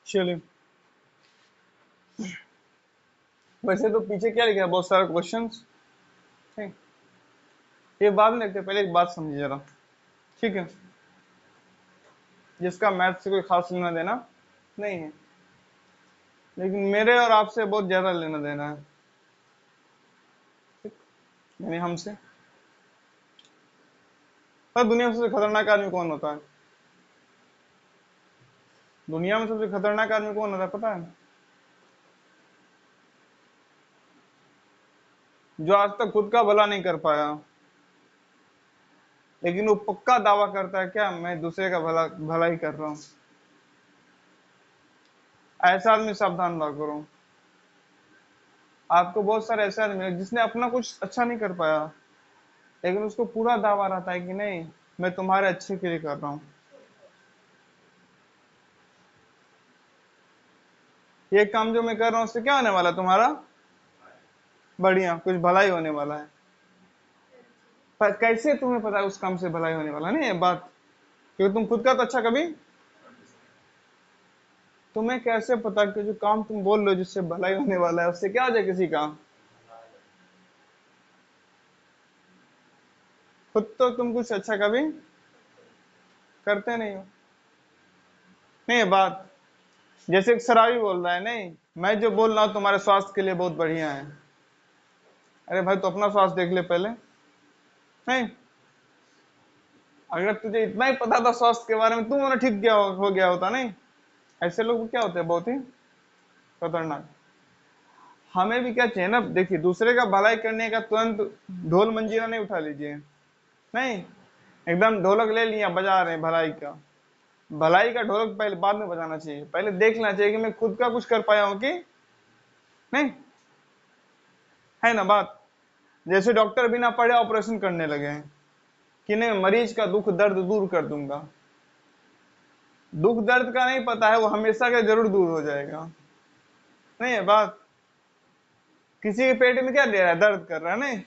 चलिए, वैसे तो पीछे क्या लिखा है, बहुत सारे क्वेश्चंस। ठीक, ये बाद में देखते हैं, पहले एक बात समझिए जरा। ठीक है, जिसका मैथ से कोई खास लेना देना नहीं है, लेकिन मेरे और आपसे बहुत ज्यादा लेना देना है। ठीक, यानी हमसे। पर दुनिया में सबसे खतरनाक आदमी कौन होता है? दुनिया में सबसे खतरनाक आदमी कौन होता है पता है? जो आज तक खुद का भला नहीं कर पाया, लेकिन वो पक्का दावा करता है क्या, मैं दूसरे का भला भला ही कर रहा हूं। ऐसा आदमी सावधान रहा करो। आपको बहुत सारे ऐसे आदमी हैं जिसने अपना कुछ अच्छा नहीं कर पाया, लेकिन उसको पूरा दावा रहता है कि नहीं, मैं तुम्हारे अच्छे के लिए कर रहा हूँ। ये काम जो मैं कर रहा हूँ उससे क्या होने वाला है तुम्हारा? बढ़िया, कुछ भलाई होने वाला है। पर कैसे तुम्हें पता है उस काम से भलाई होने वाला? नहीं है बात, क्योंकि तुम खुद का तो अच्छा कभी। तुम्हें कैसे पता कि जो काम तुम बोल रहे हो जिससे भलाई होने वाला है, उससे क्या हो जाए किसी का? खुद तो तुम कुछ अच्छा कभी करते नहीं हो। नहीं है बात, जैसे एक शराबी बोल रहा है, नहीं मैं जो बोल रहा हूँ तुम्हारे स्वास्थ्य के लिए बहुत बढ़िया है। अरे भाई, तो अपना स्वास्थ्य देख ले पहले। नहीं, अगर तुझे इतना ही पता था स्वास्थ्य के बारे में, तुम ना ठीक क्या हो गया होता। नहीं, ऐसे लोग क्या होते हैं, बहुत ही खतरनाक। हमें भी क्या चाहिए ना, देखिए, दूसरे का भलाई करने का तुरंत ढोल मंजीरा नहीं उठा लीजिए। नहीं, एकदम ढोलक ले लिया बजा रहे हैं भलाई का। भलाई का ढोलक पहले बाद में बजाना चाहिए, पहले देखना चाहिए कि मैं खुद का कुछ कर पाया हूं कि नहीं। है ना बात? जैसे डॉक्टर बिना पढ़े ऑपरेशन करने लगे हैं कि नहीं, मरीज का दुख दर्द दूर कर दूंगा। दुख दर्द का नहीं पता है, वो हमेशा के जरूर दूर हो जाएगा। नहीं है बात? किसी के पेट में क्या दे रहा है, दर्द कर रहा है, नहीं,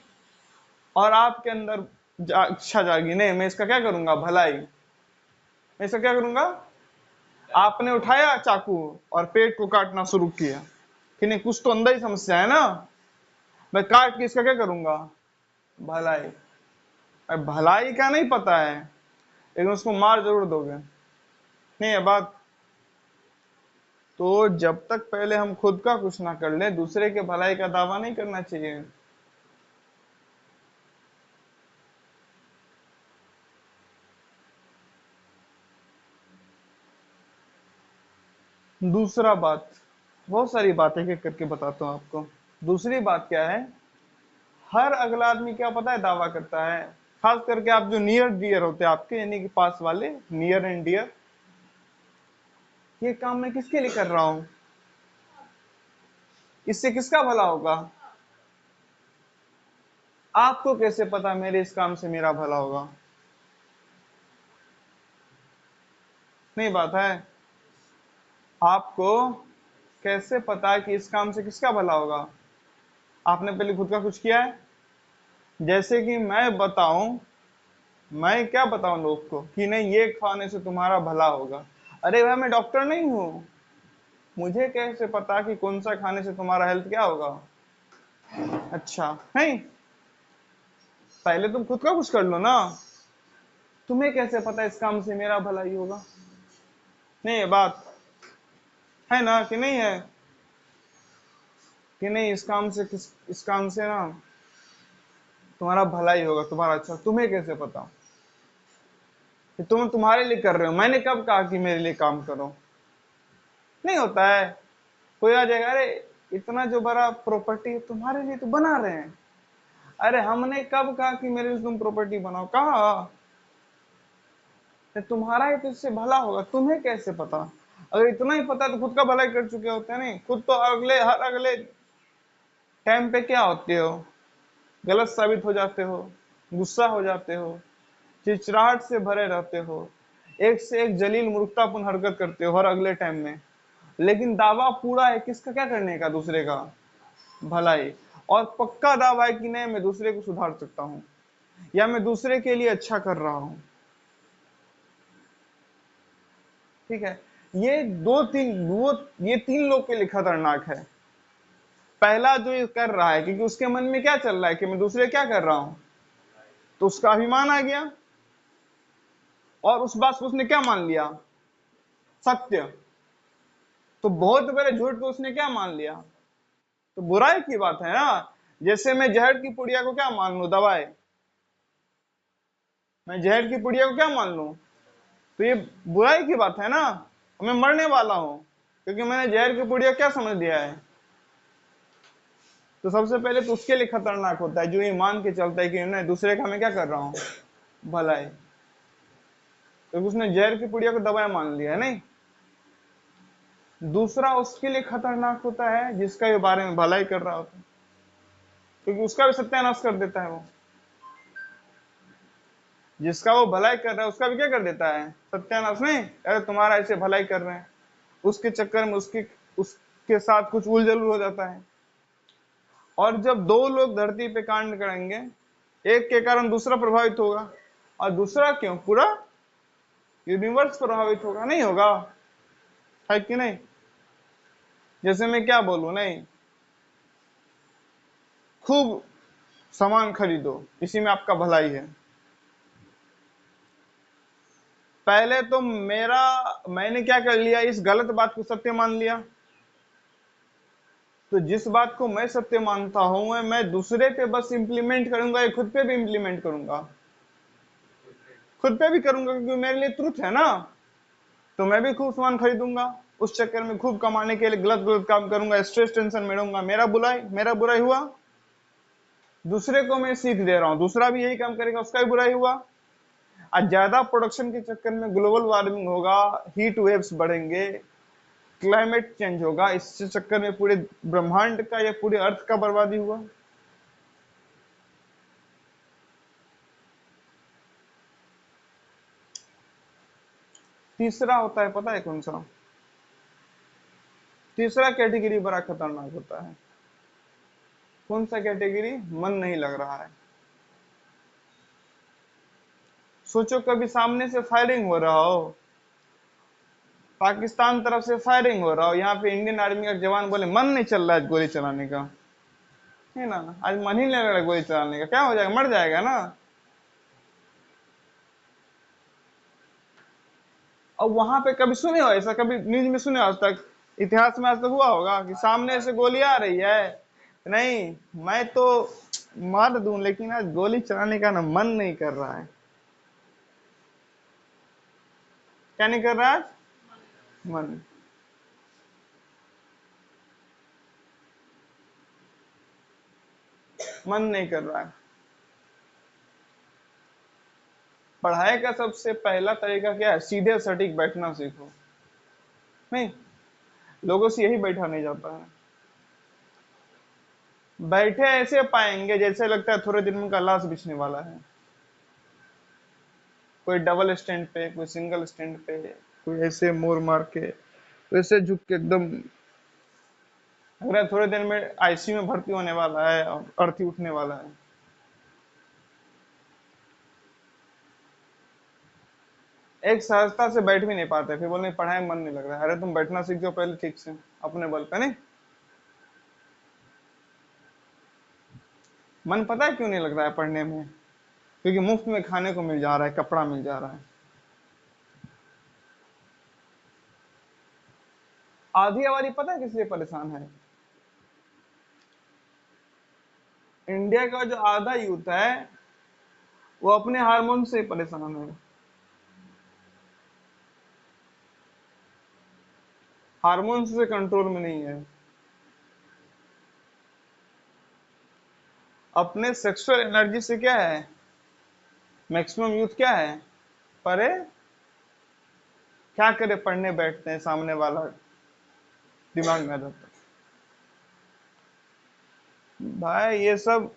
और आपके अंदर इच्छा जागी, नहीं मैं इसका क्या करूंगा, भलाई, मैं इसका क्या करूंगा। आपने उठाया चाकू और पेट को काटना शुरू किया कि नहीं, कुछ तो अंदर ही समस्या है ना, मैं काट के इसका क्या करूंगा, भलाई। अब भलाई का नहीं पता है, लेकिन उसको मार जरूर दोगे। नहीं है बात? तो जब तक पहले हम खुद का कुछ ना कर ले, दूसरे के भलाई का दावा नहीं करना चाहिए। दूसरा बात, बहुत सारी बातें एक करके बताता हूँ आपको। दूसरी बात क्या है, हर अगला आदमी क्या पता है दावा करता है, खास करके आप जो नियर डियर होते हैं आपके, यानी कि पास वाले, नियर एंड डियर, ये काम मैं किसके लिए कर रहा हूं, इससे किसका भला होगा। आपको कैसे पता मेरे इस काम से मेरा भला होगा? नहीं बात है, आपको कैसे पता है कि इस काम से किसका भला होगा? आपने पहले खुद का कुछ किया है? जैसे कि मैं बताऊं, मैं क्या बताऊं लोग को कि नहीं ये खाने से तुम्हारा भला होगा। अरे भाई, मैं डॉक्टर नहीं हूं, मुझे कैसे पता कि कौन सा खाने से तुम्हारा हेल्थ क्या होगा? अच्छा नहीं, पहले तुम खुद का कुछ कर लो ना। तुम्हें कैसे पता इस काम से मेरा भला ही होगा? नहीं है बात, है ना कि नहीं है, कि नहीं इस काम से इस काम से ना तुम्हारा भला ही होगा, तुम्हारा अच्छा। तुम्हें कैसे पता कि तुम तुम्हारे लिए कर रहे हो? मैंने कब कहा कि मेरे लिए काम करो? नहीं होता है। कोई आ जाएगा, अरे इतना जो बड़ा प्रॉपर्टी तुम्हारे लिए तो बना रहे हैं। अरे हमने कब कहा कि मेरे लिए तुम प्रॉपर्टी बनाओ? कहा तुम्हारा ही तो इससे भला होगा, तुम्हें कैसे पता? अगर इतना ही पता तो खुद का भलाई कर चुके होते हैं। नहीं, खुद तो हर अगले टाइम पे क्या होते हो, गलत साबित हो जाते हो, गुस्सा हो जाते हो, चिड़चिड़ाहट से भरे रहते हो, एक से एक जलील मूर्खतापूर्ण हरकत करते हो हर अगले टाइम में। लेकिन दावा पूरा है किसका, क्या करने का, दूसरे का भलाई। और पक्का दावा है कि नहीं, मैं दूसरे को सुधार सकता हूँ, या मैं दूसरे के लिए अच्छा कर रहा हूँ। ठीक है, ये ये तीन लोग के लिए खतरनाक है। पहला जो ये कर रहा है, क्योंकि उसके मन में क्या चल रहा है कि मैं दूसरे क्या कर रहा हूं, तो उसका अभिमान आ गया, और उस बात को उसने क्या मान लिया, सत्य। तो बहुत बड़े झूठ को उसने क्या मान लिया, तो बुराई की बात है ना। जैसे मैं जहर की पुड़िया को क्या मान लूं, दवाई, मैं जहर की पुड़िया को क्या मान लूं, तो ये बुराई की बात है ना। मैं मरने वाला हूं क्योंकि मैंने जहर की पुड़िया क्या समझ लिया है। तो सबसे पहले तो उसके लिए खतरनाक होता है जो ये मान के चलता है कि नहीं, दूसरे का मैं क्या कर रहा हूँ, भलाई, क्योंकि उसने जहर की पुड़िया को दवाई मान लिया है। नहीं, दूसरा उसके लिए खतरनाक होता है जिसका ये बारे में भलाई कर रहा होता है, क्योंकि उसका भी सत्यानाश कर देता है वो। जिसका वो भलाई कर रहा है उसका भी क्या कर देता है, सत्यानाश। नहीं, अरे तुम्हारा ऐसे भलाई कर रहे हैं, उसके चक्कर में उसके साथ कुछ उल जलूल हो जाता है। और जब दो लोग धरती पे कांड करेंगे, एक के कारण दूसरा प्रभावित होगा, और दूसरा क्यों, पूरा यूनिवर्स प्रभावित होगा, नहीं होगा, है कि नहीं। जैसे मैं क्या बोलूं, नहीं, खूब सामान खरीदो, इसी में आपका भलाई है। पहले तो मैंने क्या कर लिया, इस गलत बात को सत्य मान लिया। तो जिस बात को मैं सत्य मानता हूं मैं दूसरे पे बस इंप्लीमेंट करूंगा, या खुद पे भी इंप्लीमेंट करूंगा, खुद पे भी करूंगा, क्योंकि मेरे लिए ट्रुथ है ना। तो मैं भी खूब सामान खरीदूंगा, उस चक्कर में खूब कमाने के लिए गलत गलत काम करूंगा, स्ट्रेस टेंशन में रहूंगा, मेरा बुराई हुआ। दूसरे को मैं सीख दे रहा हूँ, दूसरा भी यही काम करेगा, उसका भी बुराई हुआ। आज ज्यादा प्रोडक्शन के चक्कर में ग्लोबल वार्मिंग होगा, हीट वेव्स बढ़ेंगे, क्लाइमेट चेंज होगा, इस चक्कर में पूरे ब्रह्मांड का या पूरे अर्थ का बर्बादी हुआ। तीसरा होता है, पता है कौन सा, तीसरा कैटेगरी बड़ा खतरनाक होता है। कौन सा कैटेगरी, मन नहीं लग रहा है। सोचो कभी सामने से फायरिंग हो रहा हो, पाकिस्तान तरफ से फायरिंग हो रहा हो, यहाँ पे इंडियन आर्मी का जवान बोले मन नहीं चल रहा है गोली चलाने का, है ना, आज मन ही नहीं लग रहा है गोली चलाने का, क्या हो जाएगा, मर जाएगा ना। और वहां पे कभी सुने हो ऐसा, कभी न्यूज में सुने हो आज तक, इतिहास में आज तक हुआ होगा कि सामने से गोली आ रही है, नहीं मैं तो मार दूं लेकिन आज गोली चलाने का ना मन नहीं कर रहा है। क्या नहीं कर रहा है आज, मन, मन नहीं कर रहा है। पढ़ाई का सबसे पहला तरीका क्या है, सीधे सटीक बैठना सीखो। नहीं, लोगों से यही बैठा नहीं जाता है। बैठे ऐसे पाएंगे जैसे लगता है थोड़े दिन में उनका लाश बिछने वाला है। कोई डबल स्टैंड पे, कोई सिंगल स्टैंड पे, कोई ऐसे मोर मार के, वैसे झुक के एकदम, अगर थोड़े दिन में आईसीयू में भर्ती होने वाला है और अर्थी उठने वाला है। एक सहजता से बैठ भी नहीं पाते, फिर बोलने पढ़ाई में मन नहीं लग रहा है। अरे तुम बैठना सीख जाओ पहले ठीक से, अपने बल पे। नहीं, मन पता है क्यों नहीं लग रहा है पढ़ने में, क्योंकि मुफ्त में खाने को मिल जा रहा है, कपड़ा मिल जा रहा है। आधी आबादी पता है किस लिए परेशान है, इंडिया का जो आधा यूथ है वो अपने हार्मोन से परेशान है। हार्मोन से कंट्रोल में नहीं है। अपने सेक्सुअल एनर्जी से क्या है, मैक्सिमम यूथ क्या है, परे, क्या करे, पढ़ने बैठते हैं, सामने वाला दिमाग में आ जाता है। भाई ये सब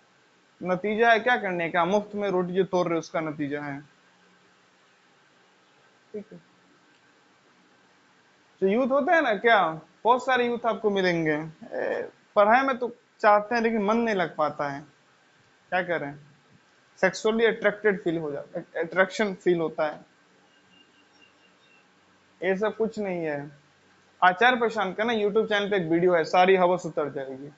नतीजा है क्या करने का, मुफ्त में रोटी जो तोड़ रहे उसका नतीजा है। ठीक है, जो यूथ होते हैं ना, क्या बहुत सारे यूथ आपको मिलेंगे, पढ़ाई में तो चाहते हैं लेकिन मन नहीं लग पाता है, क्या करें, सेक्सुअली अट्रैक्टेड फील हो जाता है, अट्रैक्शन फील होता है। ये सब कुछ नहीं है। आचार्य प्रशांत का ना यूट्यूब चैनल पे एक वीडियो है, सारी हवस उतर जाएगी।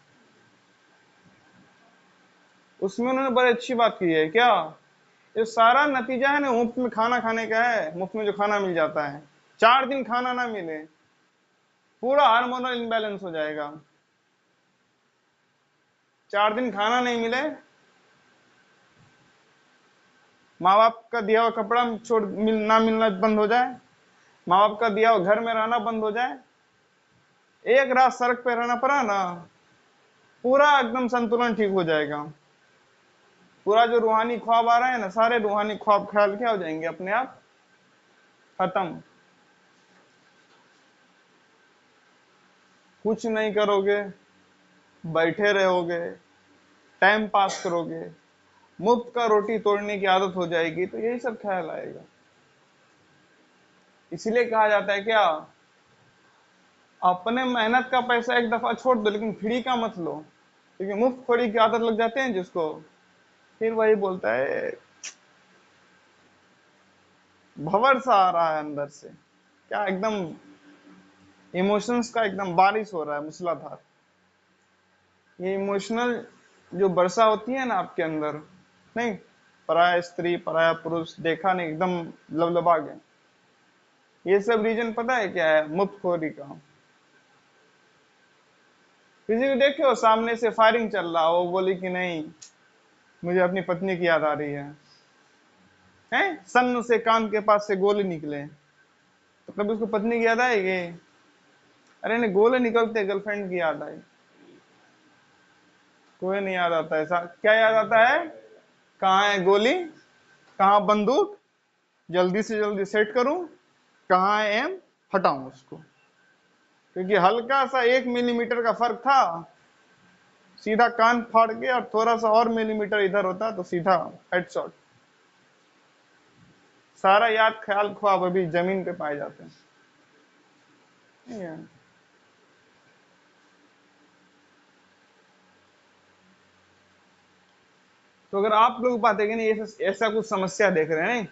उसमें उन्होंने बड़ी अच्छी बात की है। क्या ये सारा नतीजा है ना मुफ्त में खाना खाने का है। मुफ्त में जो खाना मिल जाता है, 4 दिन खाना ना मिले, पूरा हार्मोनल इम्बैलेंस हो जाएगा। 4 दिन खाना नहीं मिले, माँ बाप का दिया हुआ कपड़ा ना मिलना बंद हो जाए, माँ बाप का दिया हुआ घर में रहना बंद हो जाए, एक रात सड़क पे रहना पड़ा ना, पूरा एकदम संतुलन ठीक हो जाएगा। पूरा जो रूहानी ख्वाब आ रहा है ना, सारे रूहानी ख्वाब ख्याल क्या हो जाएंगे, अपने आप खत्म। कुछ नहीं करोगे, बैठे रहोगे, टाइम पास करोगे, मुफ्त का रोटी तोड़ने की आदत हो जाएगी, तो यही सब ख्याल आएगा। इसीलिए कहा जाता है क्या, अपने मेहनत का पैसा एक दफा छोड़ दो, लेकिन फ्री का मत लो। क्योंकि मुफ्त खोरी की आदत लग जाते हैं जिसको, फिर वही बोलता है, भंवर सा आ रहा है अंदर से, क्या एकदम इमोशंस का एकदम बारिश हो रहा है मूसलाधार। ये इमोशनल जो वर्षा होती है ना आपके अंदर, नहीं, पराया स्त्री पराया पुरुष देखा नहीं, एकदम लबलबा गए। ये सब रीजन पता है क्या है, मुफ्त खोरी का। किसी को देखे हो सामने से फायरिंग चल रहा हो, बोली कि नहीं मुझे अपनी पत्नी की याद आ रही है, सन से कान के पास से गोले निकले, तो कभी उसको पत्नी की याद आएगी? अरे नहीं, गोले निकलते गर्लफ्रेंड की याद आई। कोई नहीं याद आता। ऐसा क्या याद आता है, कहाँ है गोली, कहाँ बंदूक, जल्दी से जल्दी सेट करूं, कहाँ है एम, हटाऊं उसको। क्योंकि हल्का सा 1 मिलीमीटर का फर्क था, सीधा कान फाड़ के, और थोड़ा सा और मिलीमीटर इधर होता तो सीधा हेडशॉट। सारा याद ख्याल ख्वाब अभी जमीन पे पाए जाते हैं। नहीं है। तो अगर आप लोग बात है कि नहीं ऐसा कुछ समस्या देख रहे हैं, नहीं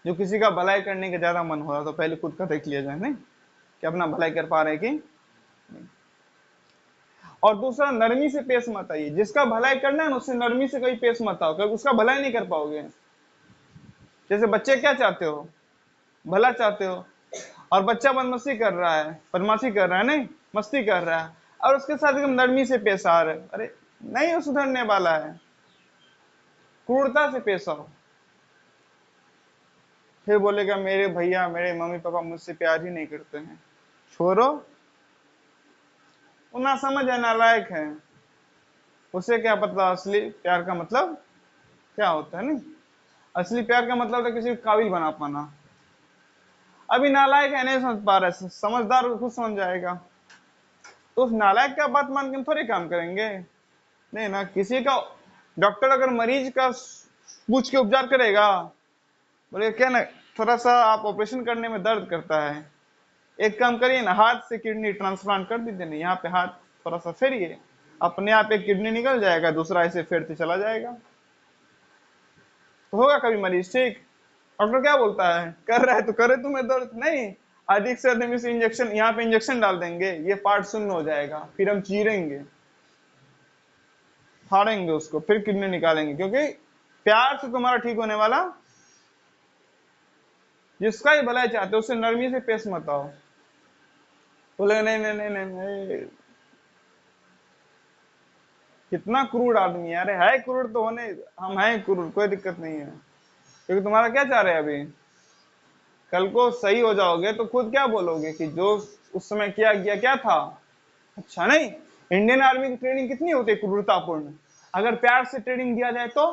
जो किसी का भलाई करने का ज्यादा मन हो रहा, तो पहले खुद का देख लिया जाए, नहीं कि अपना भलाई कर पा रहे हैं कि नहीं। और दूसरा, नरमी से पेश मत आइए। जिसका भलाई करना है ना, उससे नरमी से कहीं पेश मत आओ, क्योंकि उसका भलाई नहीं कर पाओगे। जैसे बच्चे क्या चाहते हो, भला चाहते हो, और बच्चा बदमाशी कर रहा है, बदमाशी कर रहा है, नहीं मस्ती कर रहा है, और उसके साथ एकदम नरमी से पेश आ रहे, अरे नहीं वो सुधरने वाला है, क्रूरता से पेश आओ। फिर बोलेगा मेरे भैया मेरे मम्मी पापा मुझसे प्यार ही नहीं करते हैं, छोड़ो, वो ना समझ है, नालायक है, उसे क्या पता असली प्यार का मतलब क्या होता है। नहीं, असली प्यार का मतलब है किसी को काबिल बना पाना। अभी नालायक है, नहीं समझ पा रहा है, समझदार खुद समझ जाएगा। तो उस नालायक का बात मान के हम थोड़ी काम करेंगे, नहीं ना। किसी का डॉक्टर अगर मरीज का पूछ के उपचार करेगा, बोले क्या ना, थोड़ा सा आप ऑपरेशन करने में दर्द करता है, एक काम करिए ना, हाथ से किडनी ट्रांसप्लांट कर दीजिए, नहीं यहाँ पे हाथ थोड़ा सा फेरिए, अपने आप एक किडनी निकल जाएगा, दूसरा ऐसे फेरते चला जाएगा, तो होगा कभी मरीज ठीक। डॉक्टर क्या बोलता है, कर रहा है तो करे, तुम्हें दर्द नहीं, अधिक से अधिक इस इंजेक्शन, यहाँ पे इंजेक्शन डाल देंगे, ये पार्ट शून्य हो जाएगा, फिर हम चीरेंगे, फाड़ेंगे उसको, फिर किडनी निकालेंगे, क्योंकि प्यार से तुम्हारा ठीक होने वाला। जिसका ही भलाई चाहते हो उससे नरमी से पेश मत आओ। बोले नहीं नहीं नहीं नहीं, नहीं। कितना क्रूर आदमी है, अरे है क्रूर तो होने, हम हैं क्रूर, कोई दिक्कत नहीं है। क्योंकि तुम्हारा क्या चाह रहे हैं अभी, कल को सही हो जाओगे तो खुद क्या बोलोगे कि जो उस समय किया गया क्या था अच्छा। नहीं, इंडियन आर्मी की ट्रेनिंग कितनी होती है क्रूरतापूर्ण, अगर प्यार से ट्रेनिंग दिया जाए तो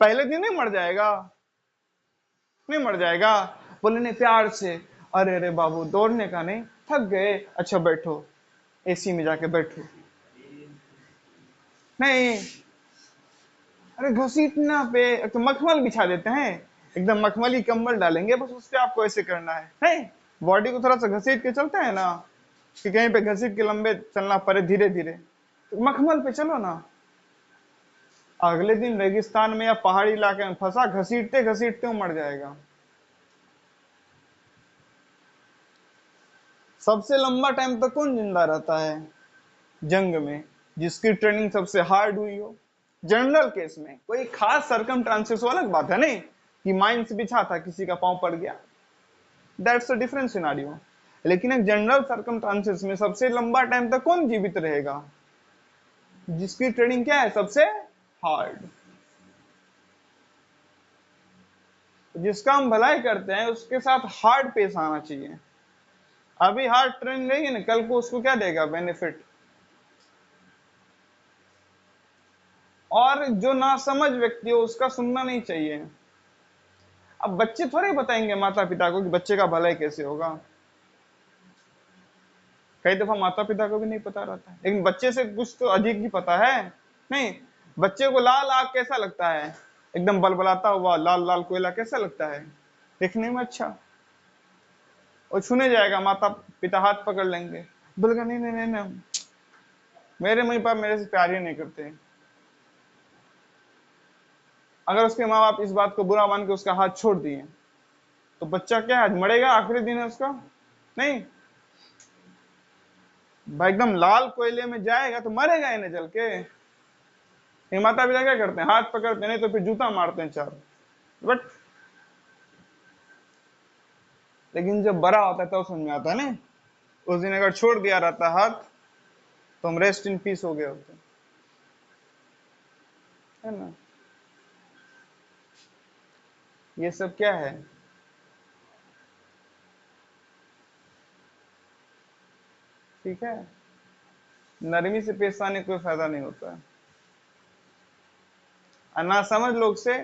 पहले दिन नहीं मर जाएगा, नहीं मर जाएगा। बोले नहीं प्यार से, अरे अरे बाबू दौड़ने का नहीं, थक गए, अच्छा बैठो, एसी में जाके बैठो, नहीं, अरे घसीटना पे तो मखमल बिछा देते हैं, एकदम मखमली कंबल डालेंगे, बस उस पे आपको ऐसे करना है, नहीं बॉडी को थोड़ा सा घसीट के चलते हैं ना, कि कहीं पे घसीट के लंबे चलना पड़े धीरे धीरे, तो मखमल पे चलो ना। अगले दिन रेगिस्तान में या पहाड़ी इलाके में फंसा, घसीटते घसीटते वो मर जाएगा। सबसे लंबा टाइम तक कौन जिंदा रहता है जंग में? जिसकी ट्रेनिंग सबसे हार्ड हुई हो। जनरल केस में कोई खास सरकमस्टांसेस अलग बात है, नहीं कि माइंस बिछा था, किसी का पांव पड़ गया, दैट्स अ डिफरेंट सिनारियो। लेकिन एक जनरल सरकमस्टांसेस में सबसे लंबा टाइम तक कौन जीवित रहेगा? जिसकी ट्रेनिंग क्या है सबसे हार्ड। जिसका हम भलाई करते हैं उसके साथ हार्ड पेश आना चाहिए। अभी हार्ड ट्रेनिंग रहेगी ना, कल को उसको क्या देगा बेनिफिट। और जो नासमझ व्यक्ति हो उसका सुनना नहीं चाहिए। अब बच्चे थोड़े बताएंगे माता पिता को कि बच्चे का भलाई कैसे होगा। कई दफा माता पिता को भी नहीं पता रहता है, लेकिन बच्चे से कुछ तो अधिक ही पता है। नहीं, बच्चे को लाल आग कैसा लगता है? एकदम बलबलाता हुआ लाल लाल कोयला कैसा लगता है देखने में? अच्छा, और छूने जाएगा, माता पिता हाथ पकड़ लेंगे, बोलेगा नहीं नहीं नहीं नहीं, मेरे मम्मी पापा मेरे से प्यार ही नहीं करते। अगर उसके माँ बाप इस बात को बुरा मान के उसका हाथ छोड़ दिए तो बच्चा क्या आज मरेगा? आखिरी दिन है उसका? नहीं भाई, एकदम लाल कोयले में जाएगा तो मरेगा इन्हें जल के। ये माता पिता क्या करते हैं? हाथ पकड़ते, नहीं तो फिर जूता मारते हैं चार। बट लेकिन जब बड़ा होता है तब समझ में आता है ना, उस दिन अगर छोड़ दिया रहता हाथ तो हम रेस्ट इन पीस हो गए होते, है ना। ये सब क्या है? ठीक है, नरमी से पेश आने कोई फायदा नहीं होता है। और ना समझ लोग से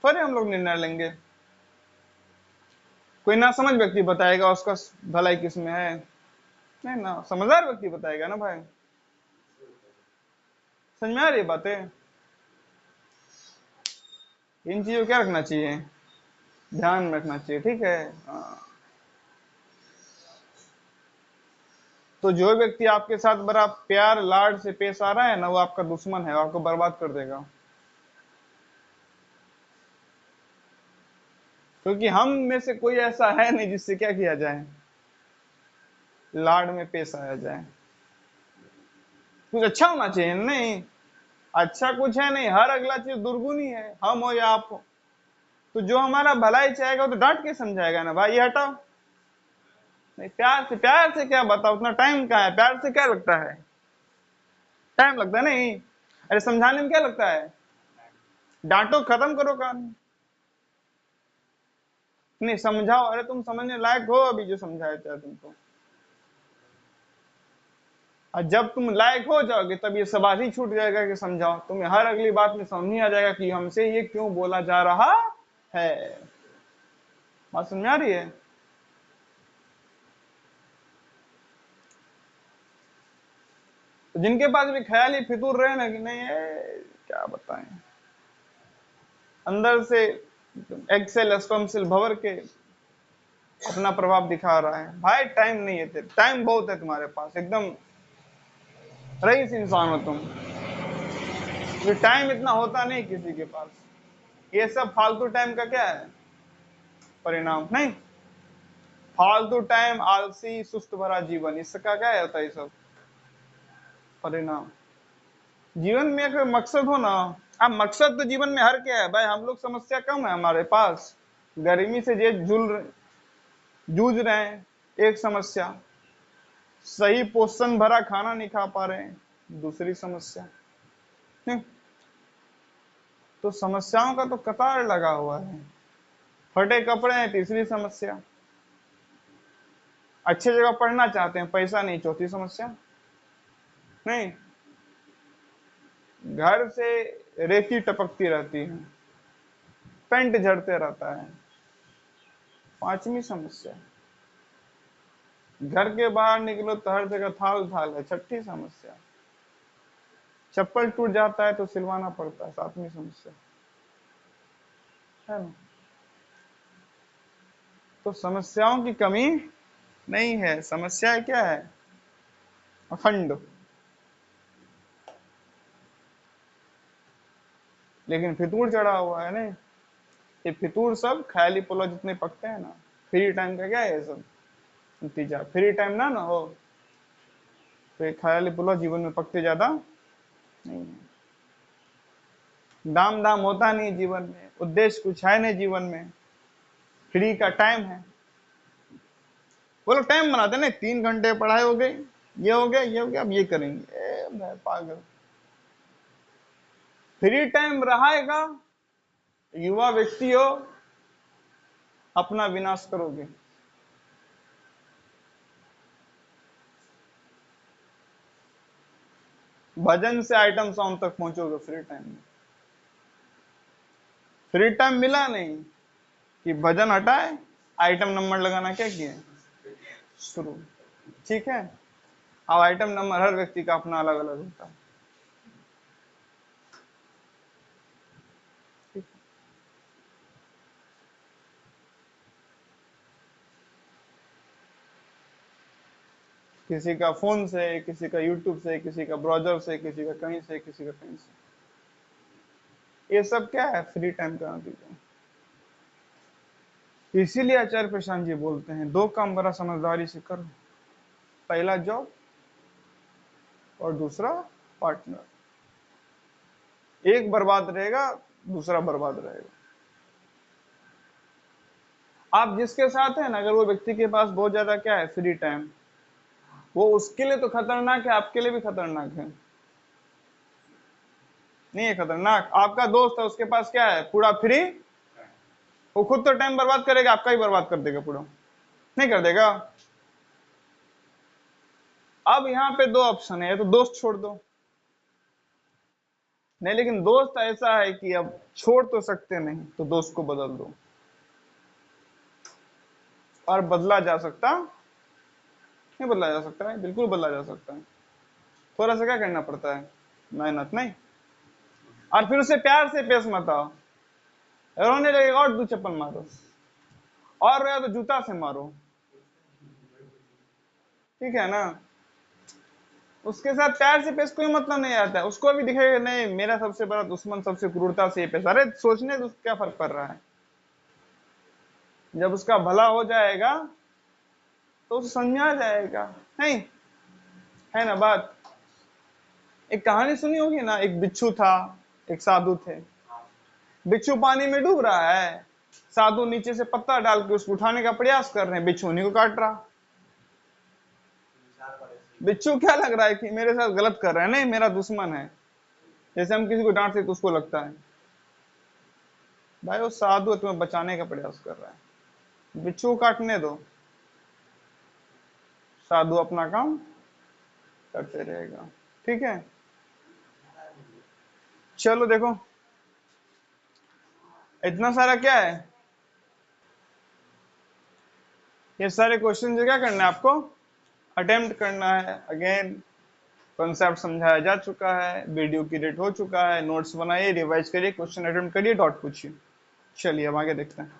थोड़े हम लोग निर्णय लेंगे। कोई ना समझ व्यक्ति बताएगा उसका भलाई किसमें है, नहीं ना, समझदार व्यक्ति बताएगा ना भाई। समझ में आ रही बातें? इन चीजों को क्या रखना चाहिए, ध्यान में रखना चाहिए, ठीक है। हाँ। तो जो व्यक्ति आपके साथ बड़ा प्यार लाड से पेश आ रहा है ना, वो आपका दुश्मन है, आपको बर्बाद कर देगा। क्योंकि हम में से कोई ऐसा है नहीं जिससे क्या किया जाए, लाड में पेश आया जाए। कुछ अच्छा होना चाहिए, नहीं अच्छा कुछ है नहीं, हर अगला चीज दुर्गुण ही है, हम हो या आप हो। तो जो हमारा भलाई चाहेगा वो तो डांट के समझाएगा ना, भाई ये हटाओ। नहीं, प्यार से क्या बताओ, उतना टाइम कहाँ है? प्यार से क्या लगता है? टाइम लगता है नहीं। अरे समझाने में क्या लगता है? डांटो, खत्म करो काम। नहीं समझाओ, अरे तुम समझने लायक हो अभी जो समझाया था तुमको। और जब तुम लायक हो जाओगे तब ये सवाल ही छूट जाएगा कि समझाओ। तुम्हें हर अगली बात में समझ नहीं आ जाएगा कि हमसे ये क्यों बोला जा रहा है। बात समझ में आ रही है? तो जिनके पास भी ख्याली फितूर रहे ना कि नहीं है, क्या बताएं, अंदर से एक्सेल स्टमसेल भवर के अपना प्रभाव दिखा रहा है, भाई टाइम नहीं है तेरे, टाइम बहुत है तुम्हारे पास, एकदम रईस इंसान हो तुम। ये टाइम इतना होता नहीं किसी के पास। ये सब फालतू टाइम का क्या है परिणाम? नहीं, फालतू टाइम, आलसी सुस्त भरा जीवन, इसका क्या होता है? ये सब परिणाम। जीवन में अगर मकसद हो ना, अब मकसद तो जीवन में हर क्या है भाई, हम लोग समस्या कम है हमारे पास। गर्मी से जे जूझ रहे हैं, एक समस्या। सही पोषण भरा खाना नहीं खा पा रहे हैं, दूसरी समस्या। नहीं? तो समस्याओं का तो कतार लगा हुआ है। फटे कपड़े हैं, तीसरी समस्या। अच्छी जगह पढ़ना चाहते हैं, पैसा नहीं, चौथी समस्या। नहीं, घर से रेती टपकती रहती है, पेंट झड़ते रहता है, पांचवी समस्या। घर के बाहर निकलो तो हर जगह थाल थाल है, छठी समस्या। चप्पल टूट जाता है तो सिलवाना पड़ता है, सातवीं समस्या, है ना। तो समस्याओं की कमी नहीं है, समस्या क्या है? अखंड। लेकिन फितूर चढ़ा हुआ है नहीं। ये फितूर सब ख्याली पुलाव जितने पकते हैं ना, फ्री टाइम का क्या है ये सब? नतीजा फ्री टाइम ना हो तो ये ख्याली पुलाव जीवन में पकते ज्यादा नहीं है। दाम दाम होता नहीं जीवन में, उद्देश्य कुछ है नहीं जीवन में, फ्री का टाइम है। वो लोग टाइम बनाते नहीं, 3 घंटे पढ़ाई हो गई, ये हो गया ये हो गया, अब ये करेंगे। मैं पागल। फ्री टाइम रहेगा, युवा व्यक्ति हो, अपना विनाश करोगे। भजन से आइटम सॉन्ग तक पहुंचोगे फ्री टाइम में। फ्री टाइम मिला नहीं कि भजन हटाए, आइटम नंबर लगाना क्या किया शुरू। ठीक है, अब आइटम नंबर हर व्यक्ति का अपना अलग अलग होता है। किसी का फोन से, किसी का यूट्यूब से, किसी का ब्राउजर से, किसी का कहीं से, किसी का कहीं से। ये सब क्या है, फ्री टाइम का नतीजा। इसीलिए आचार्य प्रशांत जी बोलते हैं 2 काम बड़ा समझदारी से करो, पहला जॉब और दूसरा पार्टनर। एक बर्बाद रहेगा, दूसरा बर्बाद रहेगा। आप जिसके साथ हैं ना, अगर वो व्यक्ति के पास बहुत ज्यादा क्या है, फ्री टाइम, वो उसके लिए तो खतरनाक है, आपके लिए भी खतरनाक है। नहीं है खतरनाक? आपका दोस्त है, उसके पास क्या है, पूरा फ्री, वो खुद तो टाइम बर्बाद करेगा, आपका ही बर्बाद कर देगा पूरा, नहीं कर देगा? अब यहाँ पे 2 ऑप्शन है, तो दोस्त छोड़ दो, नहीं लेकिन दोस्त ऐसा है कि अब छोड़ तो सकते नहीं, तो दोस्त को बदल दो। और बदला जा सकता नहीं, बदला जा सकता है, बिल्कुल बदला जा सकता है। थोड़ा सा क्या करना पड़ता है, मेहनत, नहीं। और फिर उसे प्यार से पेश मत आओ, रोने लगेगा और 2 चप्पल मारो, और रोया तो जूता से मारो, ठीक है ना? उसके साथ प्यार से पेश कोई मतलब नहीं आता है, उसको भी दिखेगा नहीं मेरा सबसे बड़ा दुश्मन सबसे क्रूरता से ये पेश, अरे सोचने तो क्या फर्क पड़ रहा है। जब उसका भला हो जाएगा तो उसे समझा जाएगा, नहीं है ना बात? एक कहानी सुनी होगी ना, एक बिच्छू था, एक साधु थे। बिच्छू पानी में डूब रहा है, साधु नीचे से पत्ता डाल के उसको उठाने का प्रयास कर रहे हैं, बिच्छू उन्हीं को काट रहा। बिच्छू क्या लग रहा है कि मेरे साथ गलत कर रहे हैं, नहीं मेरा दुश्मन है। जैसे हम किसी को डांटते तो उसको लगता है भाई वो साधु तुम्हें बचाने का प्रयास कर रहा है, बिच्छू काटने दो, साधु अपना काम करते रहेगा। ठीक है, चलो देखो इतना सारा क्या है, ये सारे क्वेश्चन जो क्या करना है आपको, अटेम्प्ट करना है। अगेन कॉन्सेप्ट समझाया जा चुका है, वीडियो क्रिएट हो चुका है, नोट्स बनाइए, रिवाइज करिए, क्वेश्चन अटेम्प्ट करिए, डॉट पूछिए। चलिए अब आगे देखते हैं।